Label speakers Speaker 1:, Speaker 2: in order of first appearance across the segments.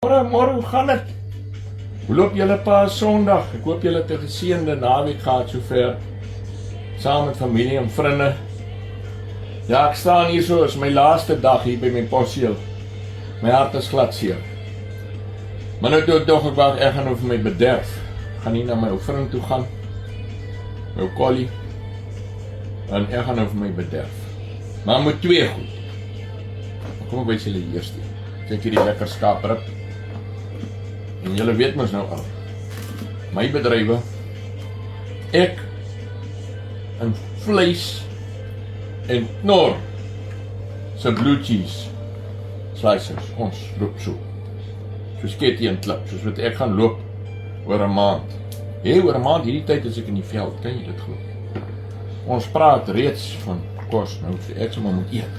Speaker 1: Môre, hoe gaan dit? Hoe loop julle pa Sondag? Ek hoop julle het 'n geseënde naweek gehad sover. Saam met familie en vriende. Ja, ek staan hier so, is my laaste dag hier by my posjeel. My hart is glad seer. Maar nou toe ek wou ek gaan over my bederf. Gaan nie na my ou vriend toe gaan. My ou collie. En ek gaan over my bederf. Maar met twee goed. Kom ek wys julle die eerste. Kyk hierdie lekker skaaprib. En julle weet mos nou al, my bedrywe, ek en vleis en knor se blue cheese slices, ons loop so. Soos Ketty en Klip, soos wat ek gaan loop oor 'n maand. Oor 'n maand, hierdie tyd is ek in die veld, kan jy dit glo? Ons praat reeds van kos, nou ek sal maar moet eet.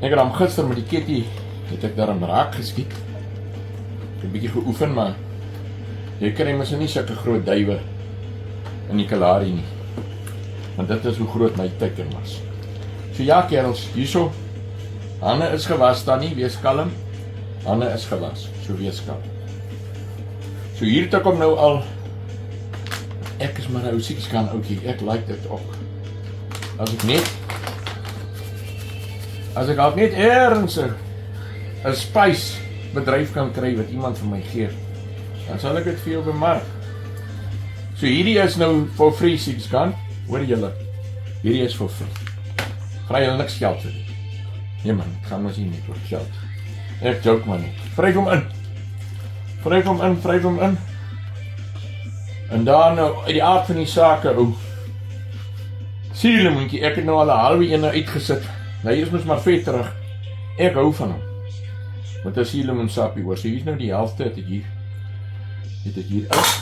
Speaker 1: Ek het gister met die Ketty, het ek daar 'n raak geskiet. Ek het 'n bietjie geoefen, maar jy kry mos nie sulke groot duwe in die Kalahari nie. Want dit is hoe groot my teiken was. So ja, kerels, hierso. Hande is gewas dan nie, wees kalm. Hande is gewas, so wees kalm. So hier toe kom nou al, ek is maar 'n ou siekskan ouetjie, ek like dit ook. As ek al net ergens 'n spice bedryf kan kry wat iemand vir my gee, dan sal ek dit vir jou bemark. So hierdie is nou for free siekskan, hoor julle? Hierdie is for free. Vra julle niks geld vir dit. Nee man, het gaan ons nie net oor geld. Ek joke man nie. Vryf hom in. En dan nou, uit die aard van die sake, suurlemoentjie, ek het nou al 'n halwe ene uitgesit. Hy is mos maar vet terug. Ek hou van hom. Want as suurlemoen sappie hoor, so hier is nou die helfte, het ek hier uit.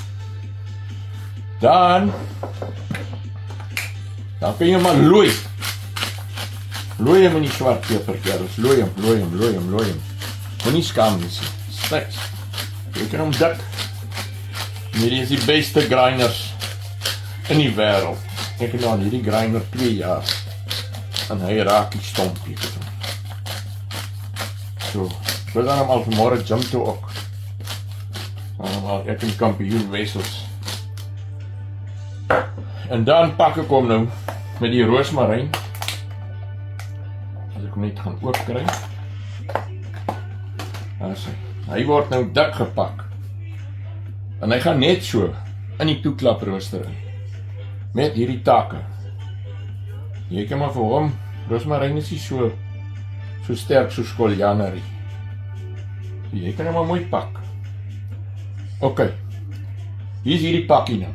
Speaker 1: Dan kan jy maar looi. Looi hom in die swart peper, kerels. Looi hom. Moenie skaam nie, steeds. Jy kan hom dik. Hierdie is die beste grinders in die wêreld. Ek het nou aan hierdie grinder 2 jaar. En hy raak die stomp hier. So, ek wil dan al vanmorgen gym toe ook. Ek in kampioen wessels. En dan pak ek hom nou met die roosmarijn. As ek hom net gaan oopkry. Hy word nou dik gepak. En hy gaan net so in die toeklaprooster in. Met hierdie take. Jy kan maar vir hom, roosmarijn is nie so sterk soos koriander. Jy kan hom maar mooi pak. Ok, hier is hierdie pakkie nou.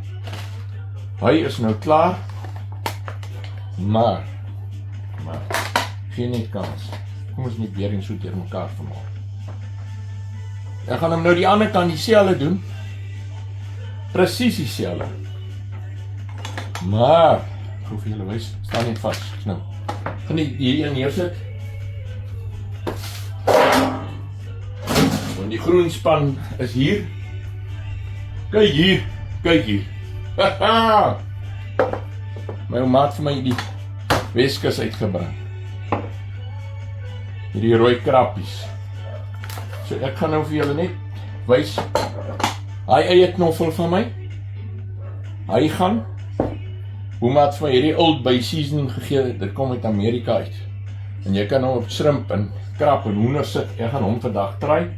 Speaker 1: Hy is nou klaar, maar, geen net kans. Kom ons nie weer en so deur mekaar vermaak. Ek gaan hom nou die ander kant dieselfde doen. Presies dieselfde. Maar, ek hoef julle wys, staan net vast, nou. Gaan die hierdie neersit. En die groen span is hier. Kyk hier. Haha! My maat vir my die Weskus uitgebring. Hierdie rooi krappies. So ek gaan nou vir julle net wys. Hy eie knoffel van my. Hy gaan. Boemaat vir my hierdie Old Bay seasoning gegee, dit kom uit Amerika uit. En jy kan hom op shrimp en krap en hoender sit. Ek gaan hom vandag try.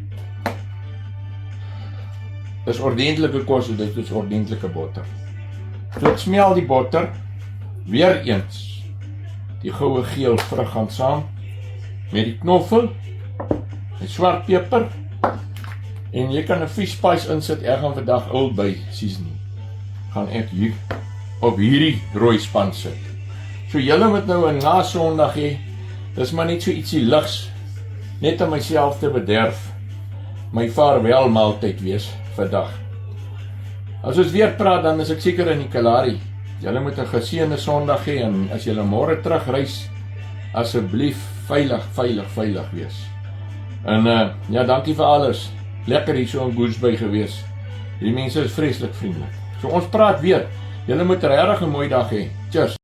Speaker 1: Dis ordentlike kos, dit is ordentlike botter. So ek smel die botter, weer eens, die goue geel vrug gaan saam, met die knoffel, die swart peper, en jy kan 'n fish spice insit, ek gaan vandag Old Bay seasoning, gaan ek hier, op hierdie rooi span sit. So julle moet nou 'n na Sondag hê, dis maar net so ietsie ligs, net om myself te bederf, my vaarwel maaltyd wees, vandag. As ons weer praat, dan is ek seker in die Kalahari. Julle moet 'n geseënde Sondag hê, en as julle môre terugreis, asseblief veilig wees. En ja, dankie vir alles. Lekker hier so in Goose Bay gewees. Die mense is vreeslik vriendelik. So ons praat weer. Julle moet regtig 'n mooi dag hê. Cheers.